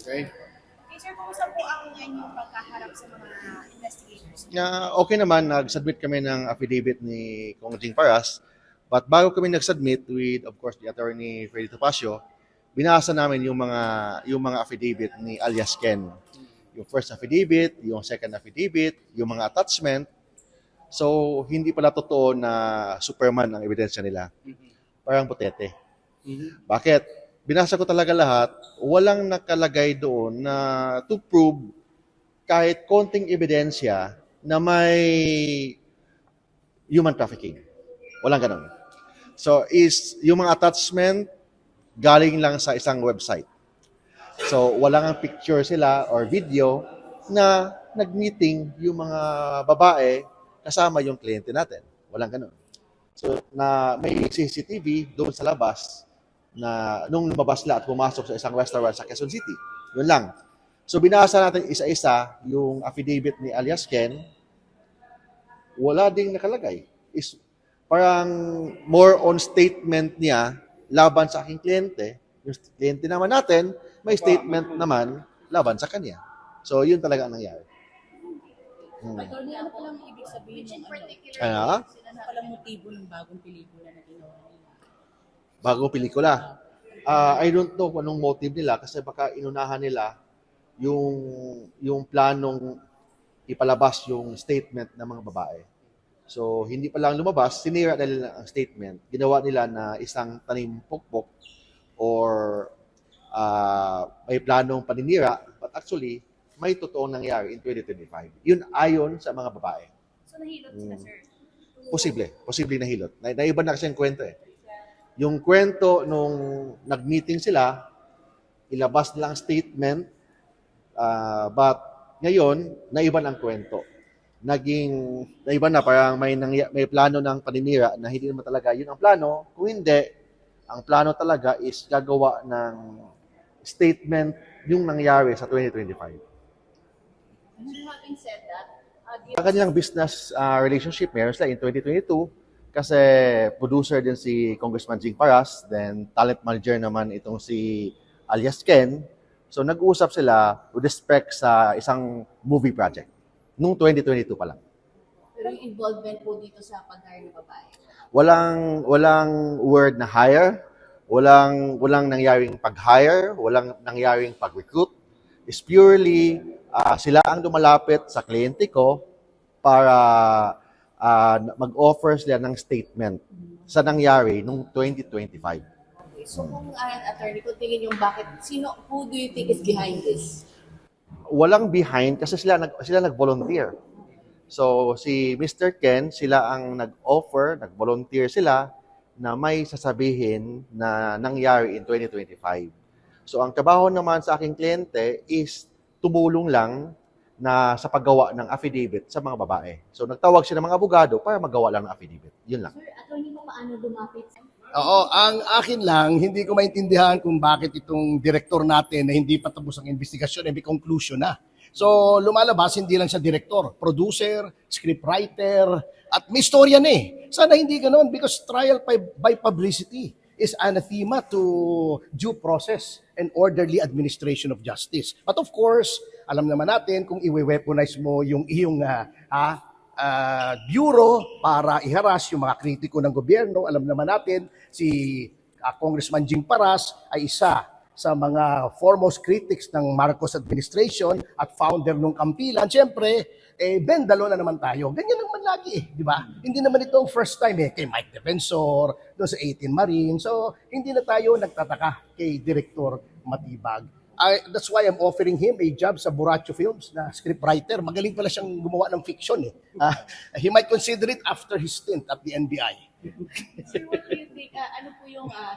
Okay? Okay, sir, kumusta po ang inyong pagkaharap sa mga investigators? Okay naman, nag-submit kami ng affidavit ni Kong Jing Paras. But bago kami nag-submit with, of course, the attorney Freddy Topacio, binasa namin yung mga affidavit ni alias Ken. Yung first affidavit, yung second affidavit, yung mga attachment. So, hindi pala totoo na Superman ang ebidensya nila. Parang putete. Bakit? Binasa ko talaga lahat. Walang nakalagay doon na to prove kahit konting ebidensya na may human trafficking. Walang ganun. So, yung mga attachment galing lang sa isang website. So, walang ang picture sila or video na nag-meeting yung mga babae kasama yung kliyente natin. Walang ganun. So, na may CCTV doon sa labas na nung lumabas sila at pumasok sa isang restaurant sa Quezon City. Yun lang. So, binasa natin isa-isa yung affidavit ni alias Ken. Wala ding nakalagay. Parang more on statement niya laban sa aking kliyente. Yung kliyente naman natin, may statement naman laban sa kanya. So, yun talaga ang nangyari. Attorney, ano palang ibig sabihin ng Ano? ano palang motibo ng bagong pelikula na ginawa nila? Bagong pelikula. I don't know kung anong motive nila kasi baka inunahan nila yung planong ipalabas yung statement ng mga babae. So, hindi pa lang lumabas, sinira nila ang statement. Ginawa nila na isang tanim pokpok or may planong paninira, but actually, may totoong nangyari in 2025. Yun ayon sa mga babae. So, nahilot sila, sir? Posible nahilot. Naiba na kasi ang kwento eh. Yung kwento nung nag-meeting sila, ilabas nila ang statement, but ngayon, naiba na ang kwento. Naiba na, parang may plano ng paninira na hindi naman talaga yun ang plano. Kung hindi, ang plano talaga is gagawa ng statement yung nangyari sa 2025. Having said that, Sa kanilang business relationship, meron sila in 2022 kasi producer din si Congressman Jing Paras, then talent manager naman itong si alias Ken. So nag-uusap sila with respect sa isang movie project nung 2022 pa lang. pero yung involvement po dito sa pag-hire ng babae. Walang word na hire, walang nangyaring pag-hire, walang nangyaring pag-recruit. It's purely sila ang lumalapit sa kliyente ko para mag-offer sila ng statement sa nangyari nung 2025. Okay. So kung attorney, kung tingin yung who do you think is behind this? Walang behind kasi sila nag-volunteer. So si Mr. Ken, sila ang nag-offer, nag-volunteer sila na may sasabihin na nangyari in 2025. So ang trabaho naman sa aking kliyente is tumulong lang na sa paggawa ng affidavit sa mga babae. So nagtawag siya ng mga abogado para magawa lang ng affidavit. Yun lang. Sir, attorney mo paano lumapit? Oo, ang akin lang, hindi ko maintindihan kung bakit itong direktor natin na hindi pa tapos ang investigasyon, may conclusion na. So, lumalabas, hindi lang siya direktor, producer, scriptwriter, at may storya na eh. Sana hindi ganoon because trial by publicity is anathema to due process and orderly administration of justice. But of course, alam naman natin kung i-weaponize mo yung iyong bureau para iharas yung mga kritiko ng gobyerno. Alam naman natin, si Congressman Jing Paras ay isa sa mga foremost critics ng Marcos administration at founder ng Kampilan. Siyempre, bendalo na naman tayo. Ganyan naman lagi di ba? Hindi naman ito ang first time kay Mike Defensor, doon sa 18 Marine. So, hindi na tayo nagtataka kay Director Matibag. That's why I'm offering him a job sa Buracho Films na scriptwriter. Magaling pala siyang gumawa ng fiction he might consider it after his stint at the NBI. Sir, what do you think? Ano po yung